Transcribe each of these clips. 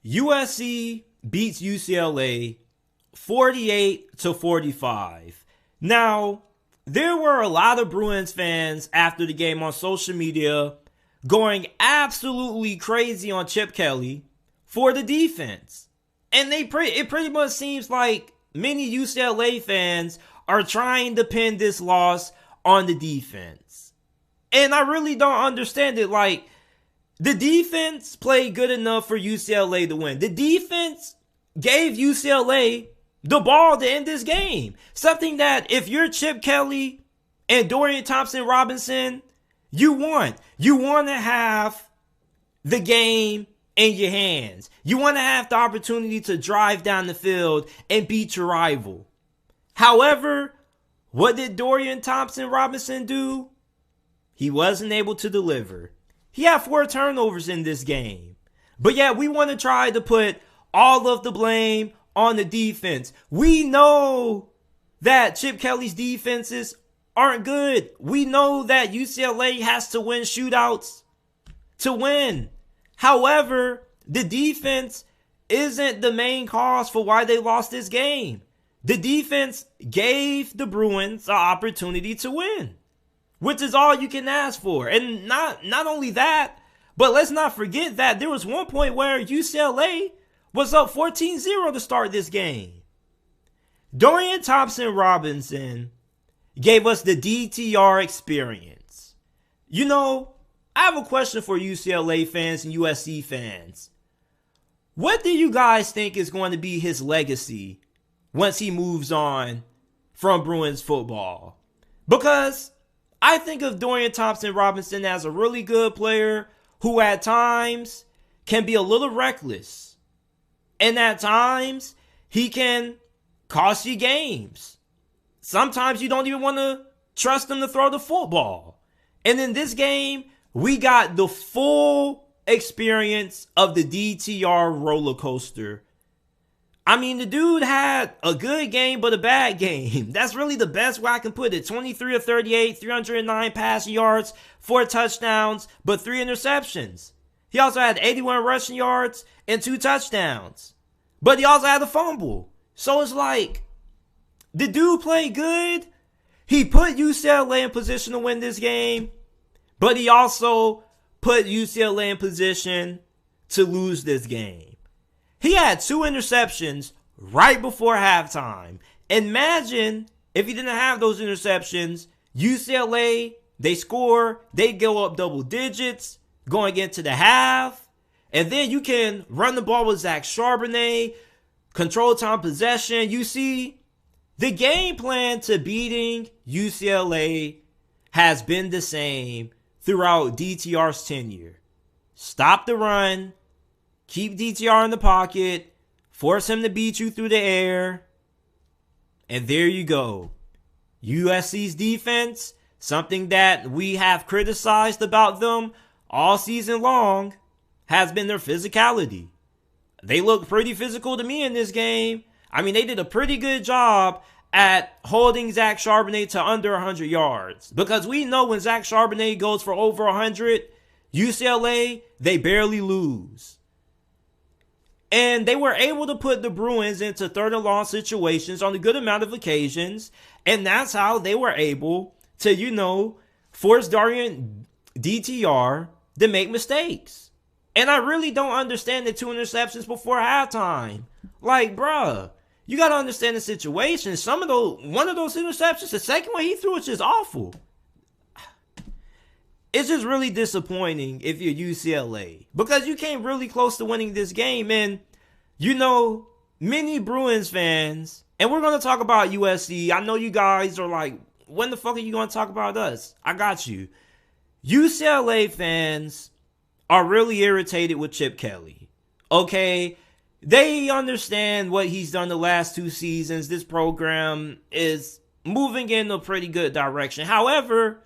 USC beats UCLA 48-45. Now, there were a lot of Bruins fans after the game on social media going absolutely crazy on Chip Kelly for the defense. And it pretty much seems like many UCLA fans are trying to pin this loss on the defense. And I really don't understand it. Like, the defense played good enough for UCLA to win. The defense gave UCLA the ball to end this game. Something that if you're Chip Kelly and Dorian Thompson-Robinson, you want. You want to have the game in your hands. You want to have the opportunity to drive down the field and beat your rival. However, what did Dorian Thompson-Robinson do? He wasn't able to deliver. He had 4 turnovers in this game. But yeah, we want to try to put all of the blame on the defense. We know that Chip Kelly's defenses aren't good. We know that UCLA has to win shootouts to win. However, the defense isn't the main cause for why they lost this game. The defense gave the Bruins an opportunity to win, which is all you can ask for. And not only that, but let's not forget that there was one point where UCLA was up 14-0 to start this game. Dorian Thompson-Robinson gave us the DTR experience. You know, I have a question for UCLA fans and USC fans. What do you guys think is going to be his legacy once he moves on from Bruins football? Because I think of Dorian Thompson-Robinson as a really good player who at times can be a little reckless. And at times, he can cost you games. Sometimes you don't even want to trust him to throw the football. And in this game, we got the full experience of the DTR roller coaster. I mean, the dude had a good game, but a bad game. That's really the best way I can put it. 23 of 38, 309 passing yards, 4 touchdowns, but 3 interceptions. He also had 81 rushing yards and 2 touchdowns. But he also had a fumble. So it's like, the dude played good. He put UCLA in position to win this game. But he also put UCLA in position to lose this game. He had 2 interceptions right before halftime. Imagine if he didn't have those interceptions. UCLA, they score. They go up double digits going into the half. And then you can run the ball with Zach Charbonnet, control time possession. You see, the game plan to beating UCLA has been the same throughout DTR's tenure. Stop the run, keep DTR in the pocket, force him to beat you through the air, and there you go. USC's defense, something that we have criticized about them all season long, has been their physicality. They look pretty physical to me in this game. I mean, they did a pretty good job at holding Zach Charbonnet to under 100 yards. Because we know when Zach Charbonnet goes for over 100, UCLA, they barely lose. And they were able to put the Bruins into third and long situations on a good amount of occasions. And that's how they were able to, force Dorian DTR to make mistakes. And I really don't understand the 2 interceptions before halftime. Like, bruh, you got to understand the situation. One of those interceptions, the second one he threw, is just awful. It's just really disappointing if you're UCLA. Because you came really close to winning this game. And, many Bruins fans, and we're going to talk about USC. I know you guys are like, when the fuck are you going to talk about us? I got you. UCLA fans are really irritated with Chip Kelly. Okay? They understand what he's done the last 2 seasons. This program is moving in a pretty good direction. However,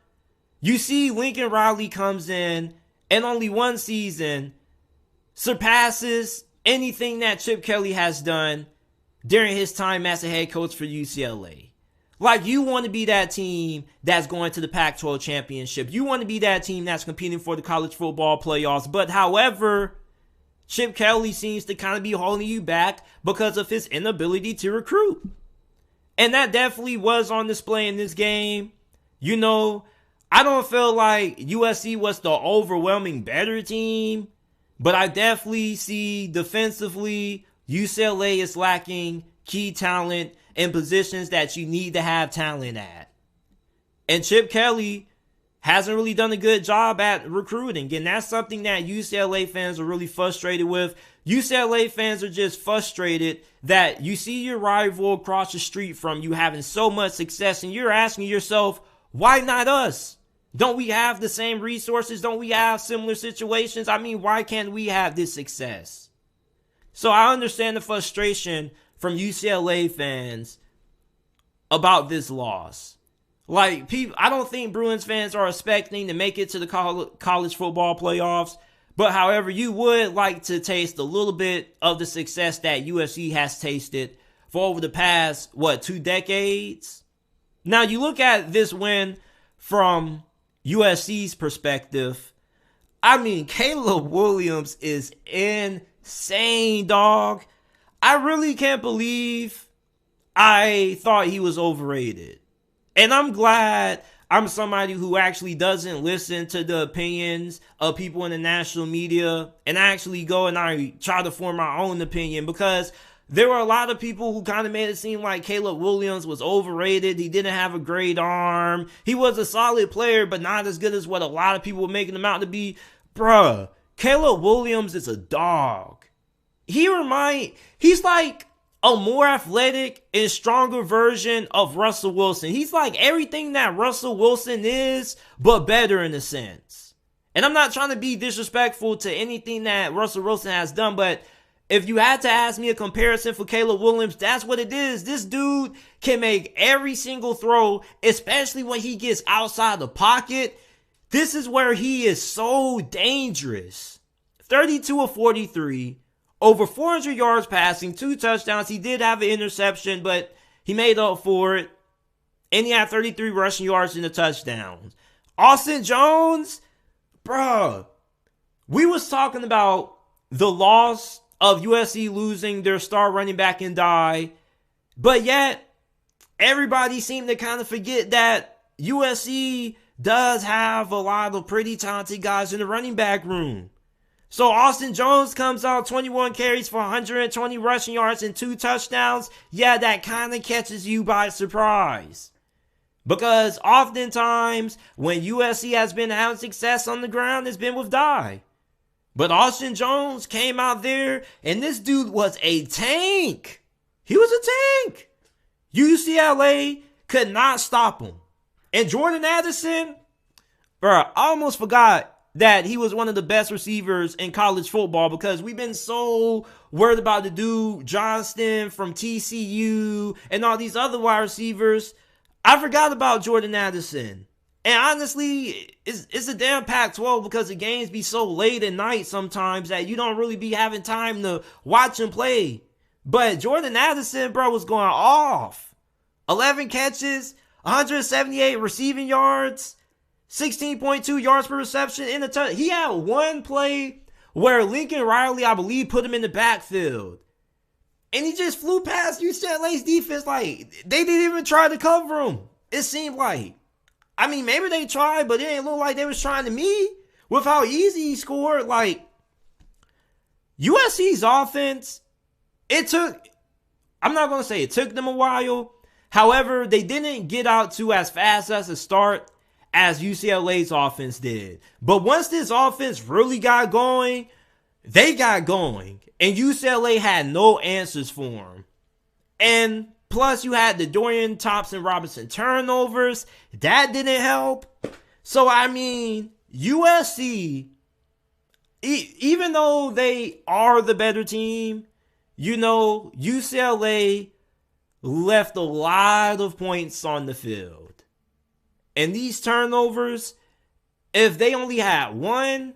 you see Lincoln Riley comes in and only 1 season surpasses anything that Chip Kelly has done during his time as a head coach for UCLA. Like, you want to be that team that's going to the Pac-12 championship. You want to be that team that's competing for the college football playoffs. But however, Chip Kelly seems to kind of be holding you back because of his inability to recruit. And that definitely was on display in this game. You know, I don't feel like USC was the overwhelming better team, but I definitely see defensively UCLA is lacking key talent in positions that you need to have talent at. And Chip Kelly hasn't really done a good job at recruiting. And that's something that UCLA fans are really frustrated with. UCLA fans are just frustrated that you see your rival across the street from you having so much success and you're asking yourself, why not us? Don't we have the same resources? Don't we have similar situations? I mean, why can't we have this success? So I understand the frustration from UCLA fans about this loss. Like, people, I don't think Bruins fans are expecting to make it to the college football playoffs. But however, you would like to taste a little bit of the success that USC has tasted for over the past, 2 decades? Now, you look at this win from USC's perspective. I mean, Caleb Williams is insane, dog. I really can't believe I thought he was overrated. And I'm glad I'm somebody who actually doesn't listen to the opinions of people in the national media and I actually go and I try to form my own opinion, because there were a lot of people who kind of made it seem like Caleb Williams was overrated. He didn't have a great arm. He was a solid player, but not as good as what a lot of people were making him out to be. Bruh, Caleb Williams is a dog. He's like a more athletic and stronger version of Russell Wilson. He's like everything that Russell Wilson is, but better in a sense. And I'm not trying to be disrespectful to anything that Russell Wilson has done, but if you had to ask me a comparison for Caleb Williams, that's what it is. This dude can make every single throw, especially when he gets outside the pocket. This is where he is so dangerous. 32 of 43. Over 400 yards passing, 2 touchdowns. He did have an interception, but he made up for it. And he had 33 rushing yards and a touchdown. Austin Jones, bro, we was talking about the loss of USC losing their star running back and die, but yet everybody seemed to kind of forget that USC does have a lot of pretty talented guys in the running back room. So Austin Jones comes out 21 carries for 120 rushing yards and 2 touchdowns. Yeah, that kind of catches you by surprise. Because oftentimes when USC has been having success on the ground, it's been with die. But Austin Jones came out there and this dude was a tank. He was a tank. UCLA could not stop him. And Jordan Addison, bro, I almost forgot that he was one of the best receivers in college football, because we've been so worried about the dude Johnston from TCU and all these other wide receivers. I forgot about Jordan Addison. And honestly, it's a damn Pac-12, because the games be so late at night sometimes that you don't really be having time to watch him play. But Jordan Addison, bro, was going off. 11 catches, 178 receiving yards, 16.2 yards per reception in the touch. He had one play where Lincoln Riley, I believe, put him in the backfield. And he just flew past UCLA's defense like they didn't even try to cover him. It seemed like. I mean, maybe they tried, but it didn't look like they was trying to me with how easy he scored. Like, USC's offense, I'm not going to say it took them a while. However, they didn't get out to as fast as a start as UCLA's offense did. But once this offense really got going, they got going. And UCLA had no answers for them. And plus, you had the Dorian Thompson-Robinson turnovers. That didn't help. So, I mean, USC, even though they are the better team, you know, UCLA left a lot of points on the field. And these turnovers, if they only had one,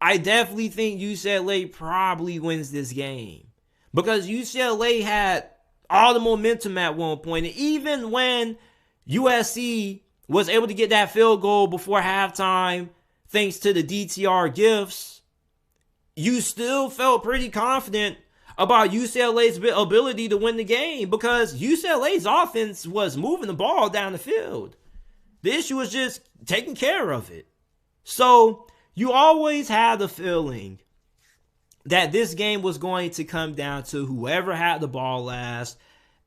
I definitely think UCLA probably wins this game. Because UCLA had all the momentum at one point. And even when USC was able to get that field goal before halftime, thanks to the DTR gifts, you still felt pretty confident about UCLA's ability to win the game because UCLA's offense was moving the ball down the field. The issue was just taking care of it. So you always had the feeling that this game was going to come down to whoever had the ball last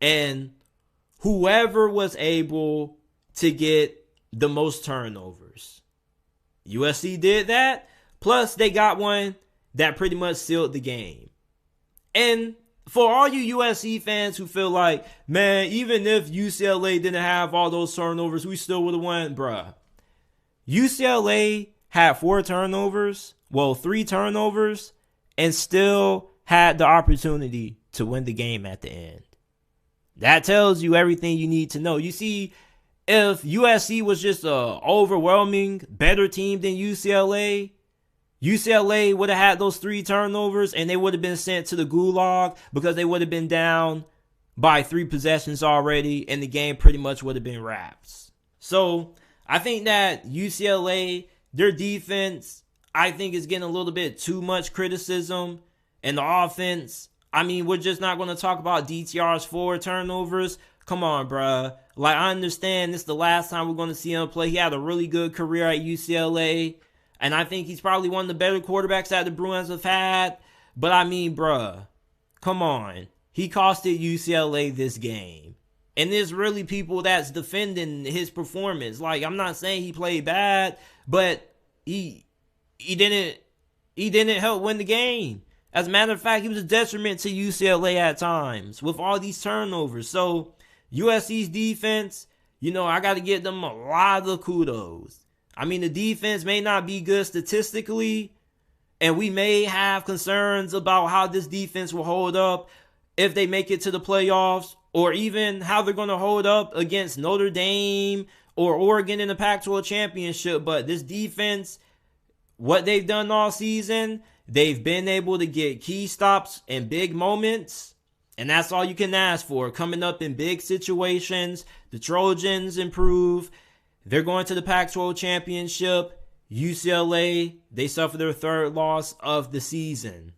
and whoever was able to get the most turnovers. USC did that. Plus, they got one that pretty much sealed the game. And for all you USC fans who feel like, man, even if UCLA didn't have all those turnovers, we still would have won, bruh. UCLA had 3 turnovers, and still had the opportunity to win the game at the end. That tells you everything you need to know. You see, if USC was just an overwhelming better team than UCLA would have had those 3 turnovers and they would have been sent to the gulag because they would have been down by 3 possessions already and the game pretty much would have been wraps. So I think that UCLA, their defense, I think is getting a little bit too much criticism. And the offense, I mean, we're just not going to talk about DTR's 4 turnovers. Come on, bruh. Like, I understand this is the last time we're going to see him play. He had a really good career at UCLA. And I think he's probably one of the better quarterbacks that the Bruins have had. But I mean, bruh, come on. He costed UCLA this game. And there's really people that's defending his performance. Like, I'm not saying he played bad, but he didn't help win the game. As a matter of fact, he was a detriment to UCLA at times with all these turnovers. So USC's defense, I got to give them a lot of kudos. I mean, the defense may not be good statistically, and we may have concerns about how this defense will hold up if they make it to the playoffs, or even how they're going to hold up against Notre Dame or Oregon in the Pac-12 championship. But this defense, what they've done all season, they've been able to get key stops in big moments, and that's all you can ask for. Coming up in big situations, the Trojans improve. They're going to the Pac-12 championship. UCLA, they suffer their 3rd loss of the season.